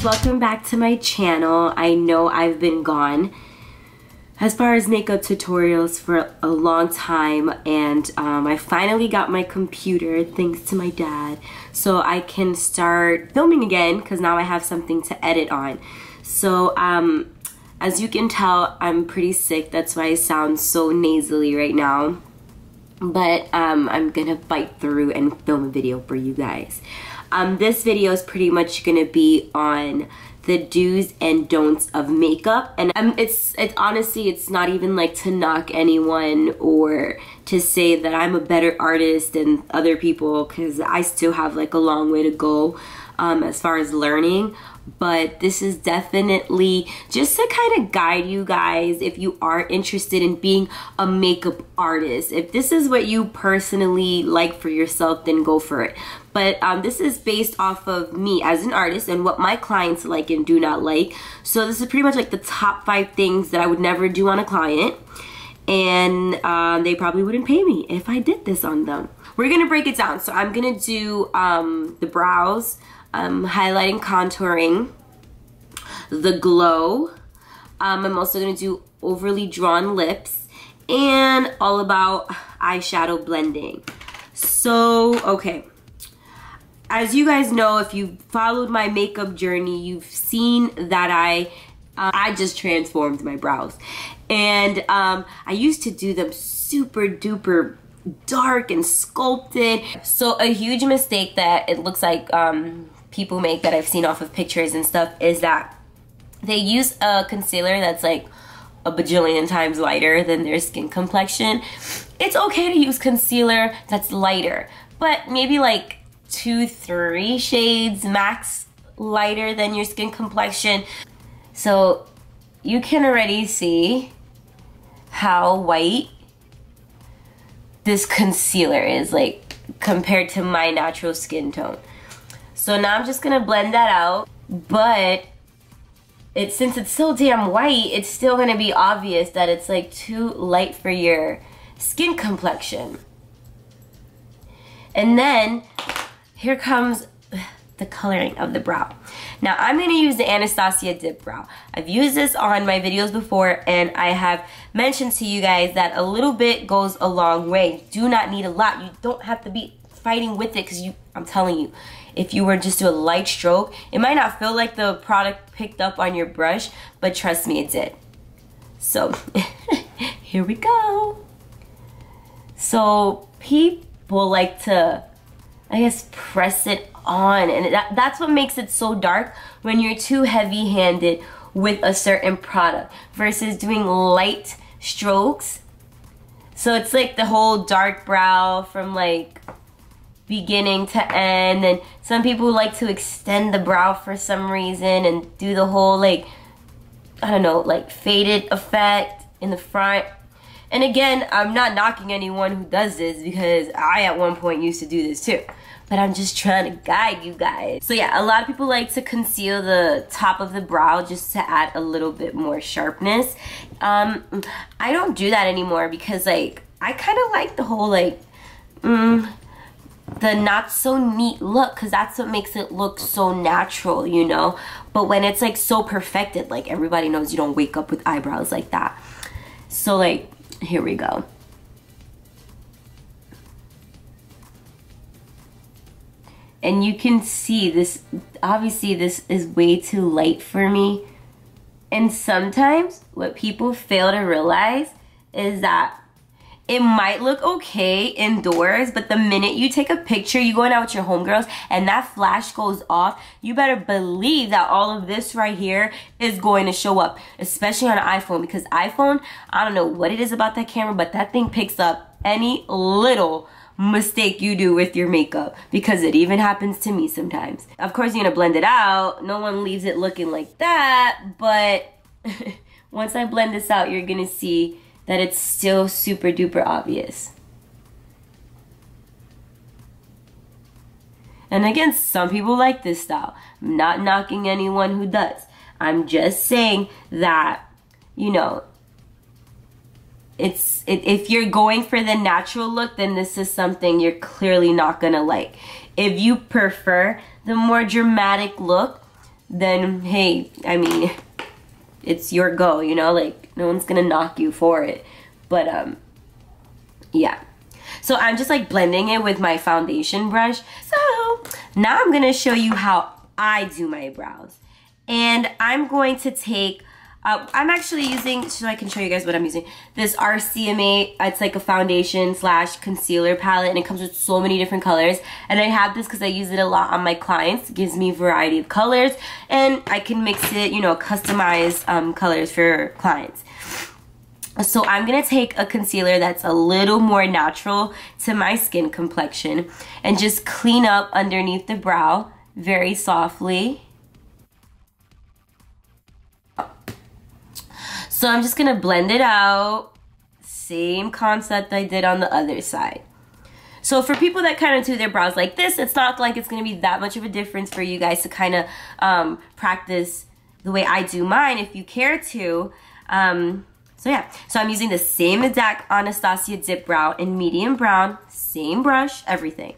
welcome back to my channel. I know I've been gone as far as makeup tutorials for a long time, and I finally got my computer thanks to my dad, so I can start filming again because now I have something to edit on. So as you can tell, I'm pretty sick. That's why I sound so nasally right now, but I'm gonna fight through and film a video for you guys. This video is pretty much gonna be on the do's and don'ts of makeup, and it's honestly, it's not even like to knock anyone or to say that I'm a better artist than other people, because I still have like a long way to go as far as learning. But this is definitely just to kind of guide you guys if you are interested in being a makeup artist. If this is what you personally like for yourself, then go for it. But this is based off of me as an artist and what my clients like and do not like. So this is pretty much like the top 5 things that I would never do on a client. And they probably wouldn't pay me if I did this on them. We're gonna break it down. So I'm gonna do the brows, highlighting, contouring, the glow. I'm also gonna do overly drawn lips, and all about eyeshadow blending. So, okay. As you guys know, if you followed my makeup journey, you've seen that I just transformed my brows. And I used to do them super duper dark and sculpted. So a huge mistake that it looks like people make, that I've seen off of pictures and stuff, is that they use a concealer that's like a bajillion times lighter than their skin complexion. It's okay to use concealer that's lighter, but maybe like 2-3 shades max lighter than your skin complexion. So you can already see how white this concealer is, like, compared to my natural skin tone. So now I'm just gonna blend that out, but since it's so damn white, it's still gonna be obvious that it's like too light for your skin complexion. And then here comes the coloring of the brow. Now I'm gonna use the Anastasia Dipbrow. I've used this on my videos before, and I have mentioned to you guys that a little bit goes a long way. You do not need a lot. You don't have to be fighting with it, because I'm telling you, if you were just do a light stroke, it might not feel like the product picked up on your brush, but trust me, it did. So here we go. So people like to, I guess, press it on, and that's what makes it so dark when you're too heavy-handed with a certain product versus doing light strokes. So it's like the whole dark brow from like beginning to end, and some people like to extend the brow for some reason and do the whole, like, I don't know, like faded effect in the front. And again, I'm not knocking anyone who does this, because I at one point used to do this too. But I'm just trying to guide you guys. So yeah, a lot of people like to conceal the top of the brow just to add a little bit more sharpness. I don't do that anymore, because like, I kind of like the whole like, the not so neat look, because that's what makes it look so natural, you know? But when it's like so perfected, like everybody knows you don't wake up with eyebrows like that. So like, here we go. And you can see this, obviously this is way too light for me. And sometimes what people fail to realize is that it might look okay indoors, but the minute you take a picture, you going out with your homegirls, and that flash goes off, you better believe that all of this right here is going to show up, especially on an iPhone, because iPhone, I don't know what it is about that camera, but that thing picks up any little mistake you do with your makeup, because it even happens to me sometimes. Of course, you're gonna blend it out. No one leaves it looking like that, but once I blend this out, you're gonna see that it's still super duper obvious. And again, some people like this style. I'm not knocking anyone who does. I'm just saying that, you know, if you're going for the natural look, then this is something you're clearly not gonna like. If you prefer the more dramatic look, then hey, I mean, it's your go, you know, like no one's gonna knock you for it. But yeah. So I'm just like blending it with my foundation brush. So now I'm gonna show you how I do my brows. And I'm going to take, I'm actually using, so I can show you guys what I'm using, this RCMA, it's like a foundation slash concealer palette, and it comes with so many different colors. And I have this because I use it a lot on my clients. It gives me a variety of colors, and I can mix it, you know, customize colors for clients. So I'm going to take a concealer that's a little more natural to my skin complexion and just clean up underneath the brow very softly. So I'm just going to blend it out. Same concept I did on the other side. So for people that kind of do their brows like this, it's not like it's going to be that much of a difference for you guys to kind of practice the way I do mine if you care to. So yeah, so I'm using the same exact Anastasia Dipbrow in medium brown, same brush, everything.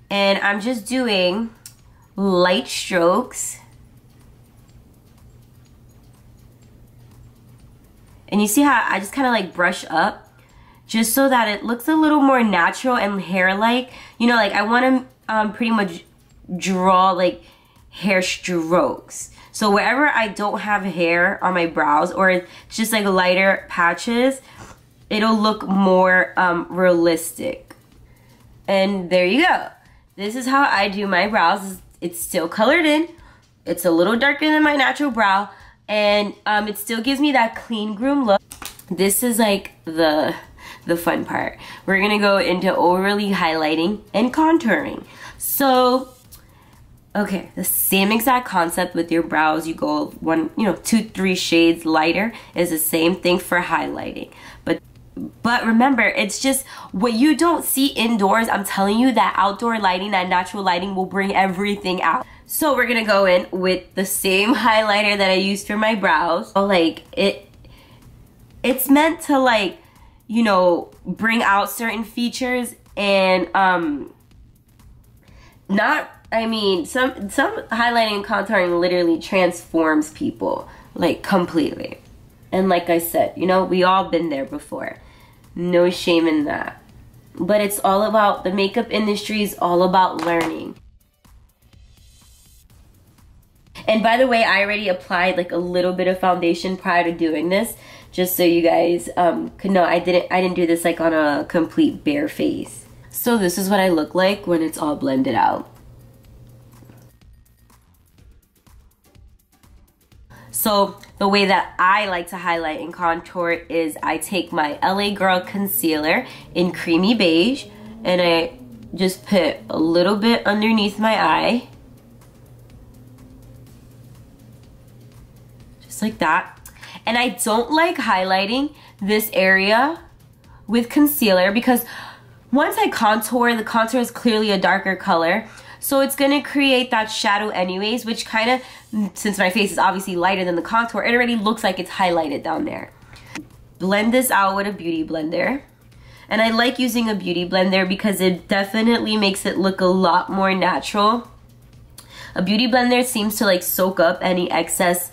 And I'm just doing light strokes. And you see how I just kind of like brush up just so that it looks a little more natural and hair-like. You know, like I want to pretty much draw like hair strokes. So wherever I don't have hair on my brows or it's just like lighter patches, it'll look more realistic. And there you go. This is how I do my brows. It's still colored in. It's a little darker than my natural brow. And it still gives me that clean groomed look. This is like the fun part. We're gonna go into overly highlighting and contouring. So, okay, the same exact concept with your brows. You go 2-3 shades lighter is the same thing for highlighting. But remember, it's just what you don't see indoors. I'm telling you that outdoor lighting, that natural lighting will bring everything out. So we're gonna go in with the same highlighter that I used for my brows. Like it's meant to like, you know, bring out certain features and not, I mean, some highlighting and contouring literally transforms people like completely. And like I said, you know, we all been there before. No shame in that. But it's all about, the makeup industry is all about learning. And by the way, I already applied like a little bit of foundation prior to doing this, just so you guys could know I didn't do this like on a complete bare face. So this is what I look like when it's all blended out. So the way that I like to highlight and contour is I take my LA Girl concealer in Creamy Beige and I just put a little bit underneath my eye. Just like that. And I don't like highlighting this area with concealer because once I contour, the contour is clearly a darker color. So it's gonna create that shadow anyways, which kind of, since my face is obviously lighter than the contour, it already looks like it's highlighted down there. Blend this out with a beauty blender. And I like using a beauty blender because it definitely makes it look a lot more natural. A beauty blender seems to like soak up any excess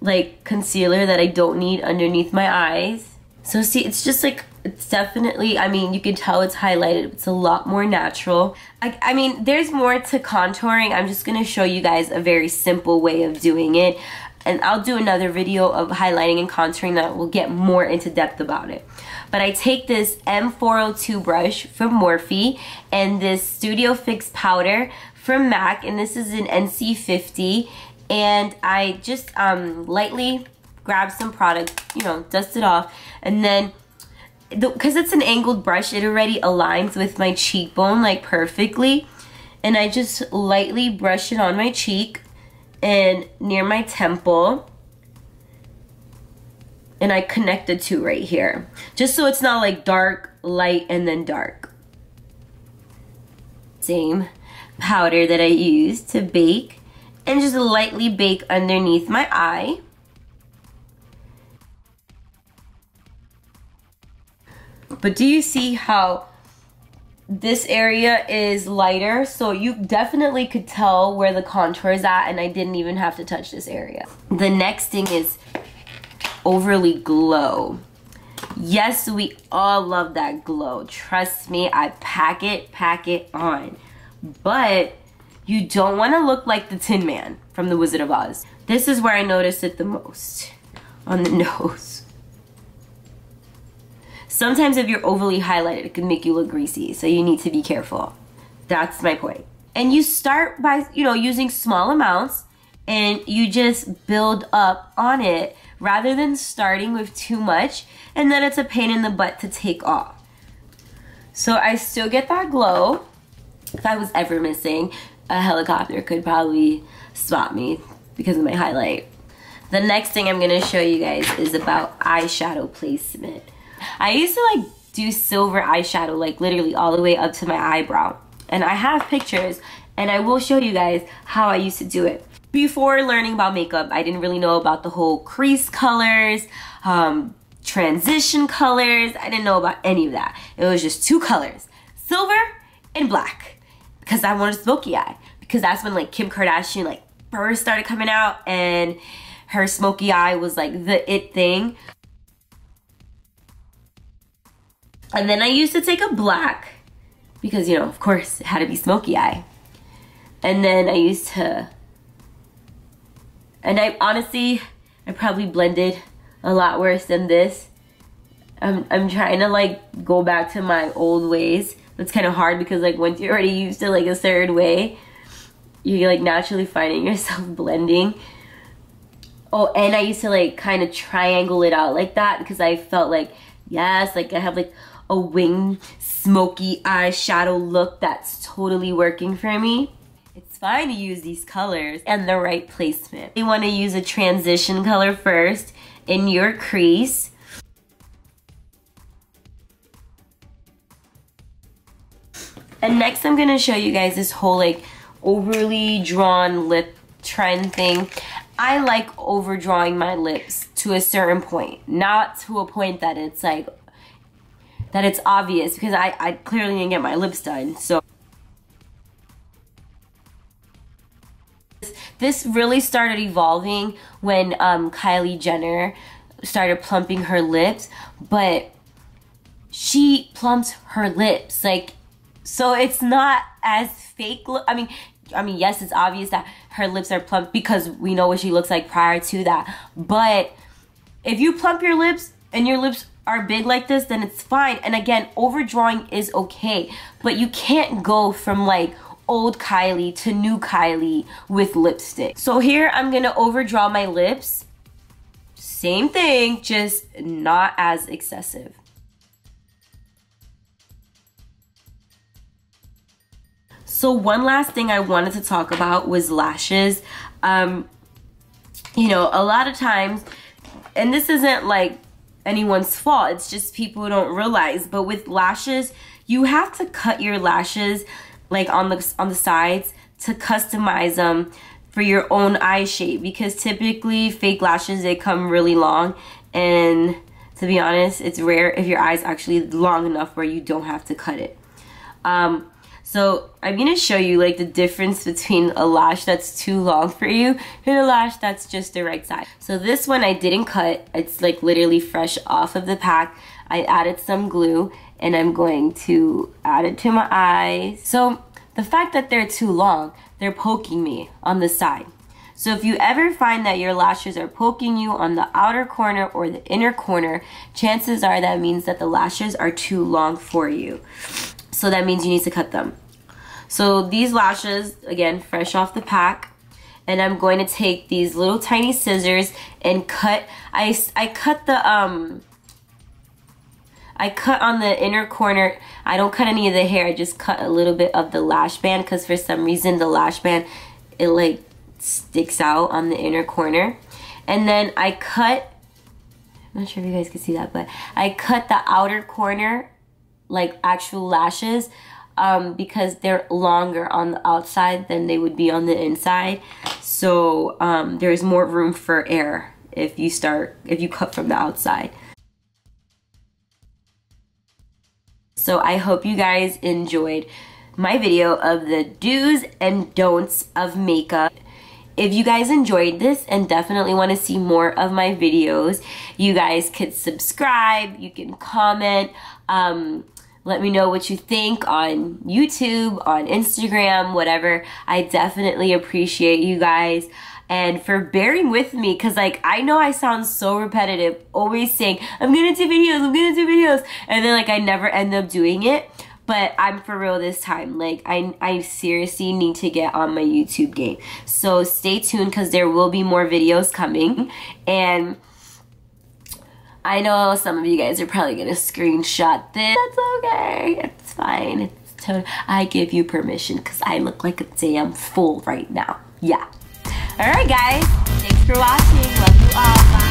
like concealer that I don't need underneath my eyes. So see, it's just like, it's definitely, I mean, you can tell it's highlighted. It's a lot more natural. I mean, there's more to contouring. I'm just going to show you guys a very simple way of doing it. And I'll do another video of highlighting and contouring that will get more into depth about it. But I take this M402 brush from Morphe and this Studio Fix powder from MAC. And this is an NC50. And I just lightly grab some product, you know, dust it off. And then because it's an angled brush, it already aligns with my cheekbone like perfectly, and I just lightly brush it on my cheek and near my temple, and I connect the two right here just so it's not like dark, light, and then dark. Same powder that I use to bake, and just lightly bake underneath my eye. But do you see how this area is lighter, so you definitely could tell where the contour is at, and I didn't even have to touch this area. The next thing is Overly Glow. Yes, we all love that glow. Trust me, I pack it on. But you don't want to look like the Tin Man from The Wizard of Oz. This is where I notice it the most, on the nose. Sometimes if you're overly highlighted, it can make you look greasy, so you need to be careful. That's my point. And you start by, you know, using small amounts, and you just build up on it rather than starting with too much, and then it's a pain in the butt to take off. So I still get that glow. If I was ever missing, a helicopter could probably spot me because of my highlight. The next thing I'm gonna show you guys is about eyeshadow placement. I used to like do silver eyeshadow like literally all the way up to my eyebrow. And I have pictures and I will show you guys how I used to do it. Before learning about makeup, I didn't really know about the whole crease colors, transition colors. I didn't know about any of that. It was just two colors, silver and black, because I wanted a smoky eye. Because that's when like Kim Kardashian like first started coming out and her smoky eye was like the it thing. And then I used to take a black because, you know, of course it had to be smoky eye. And then I used to, and I honestly, I probably blended a lot worse than this. I'm trying to like go back to my old ways. That's kind of hard because like once you're already used to like a certain way, you're like naturally finding yourself blending. Oh, and I used to like kind of triangle it out like that because I felt like, yes, like I have like a wing smoky eyeshadow look that's totally working for me. It's fine to use these colors and the right placement. You want to use a transition color first in your crease. And next I'm going to show you guys this whole like overly drawn lip trend thing. I like overdrawing my lips to a certain point, not to a point that it's like, that it's obvious, because I clearly didn't get my lips done. So this really started evolving when Kylie Jenner started plumping her lips, but she plumps her lips like, so it's not as fake look. I mean, yes, it's obvious that her lips are plump because we know what she looks like prior to that. But if you plump your lips and your lips are big like this, then it's fine. And again, overdrawing is okay, but you can't go from like old Kylie to new Kylie with lipstick. So here I'm gonna overdraw my lips. Same thing, just not as excessive. So one last thing I wanted to talk about was lashes. You know, a lot of times, and this isn't like anyone's fault, it's just people don't realize, but with lashes, you have to cut your lashes like on the sides to customize them for your own eye shape, because typically fake lashes, they come really long, and to be honest, it's rare if your eye's actually long enough where you don't have to cut it. So I'm gonna show you like the difference between a lash that's too long for you and a lash that's just the right size. So this one I didn't cut. It's like literally fresh off of the pack. I added some glue and I'm going to add it to my eyes. So the fact that they're too long, they're poking me on the side. So if you ever find that your lashes are poking you on the outer corner or the inner corner, chances are that means that the lashes are too long for you. So that means you need to cut them. So these lashes, again, fresh off the pack, and I'm going to take these little tiny scissors and cut. I cut on the inner corner. I don't cut any of the hair. I just cut a little bit of the lash band because for some reason the lash band, it like sticks out on the inner corner. And then I cut, I'm not sure if you guys can see that, but I cut the outer corner like actual lashes because they're longer on the outside than they would be on the inside. So there's more room for air if you cut from the outside. So I hope you guys enjoyed my video of the do's and don'ts of makeup. If you guys enjoyed this and definitely want to see more of my videos, you guys could subscribe, you can comment, let me know what you think on YouTube, on Instagram, whatever. I definitely appreciate you guys and for bearing with me, because like I know I sound so repetitive, always saying I'm gonna do videos, and then like I never end up doing it. But I'm for real this time. Like, I seriously need to get on my YouTube game. So stay tuned because there will be more videos coming. And I know some of you guys are probably going to screenshot this. That's okay. It's fine. It's totally, I give you permission because I look like a damn fool right now. Yeah. Alright, guys. Thanks for watching. Love you all. Bye.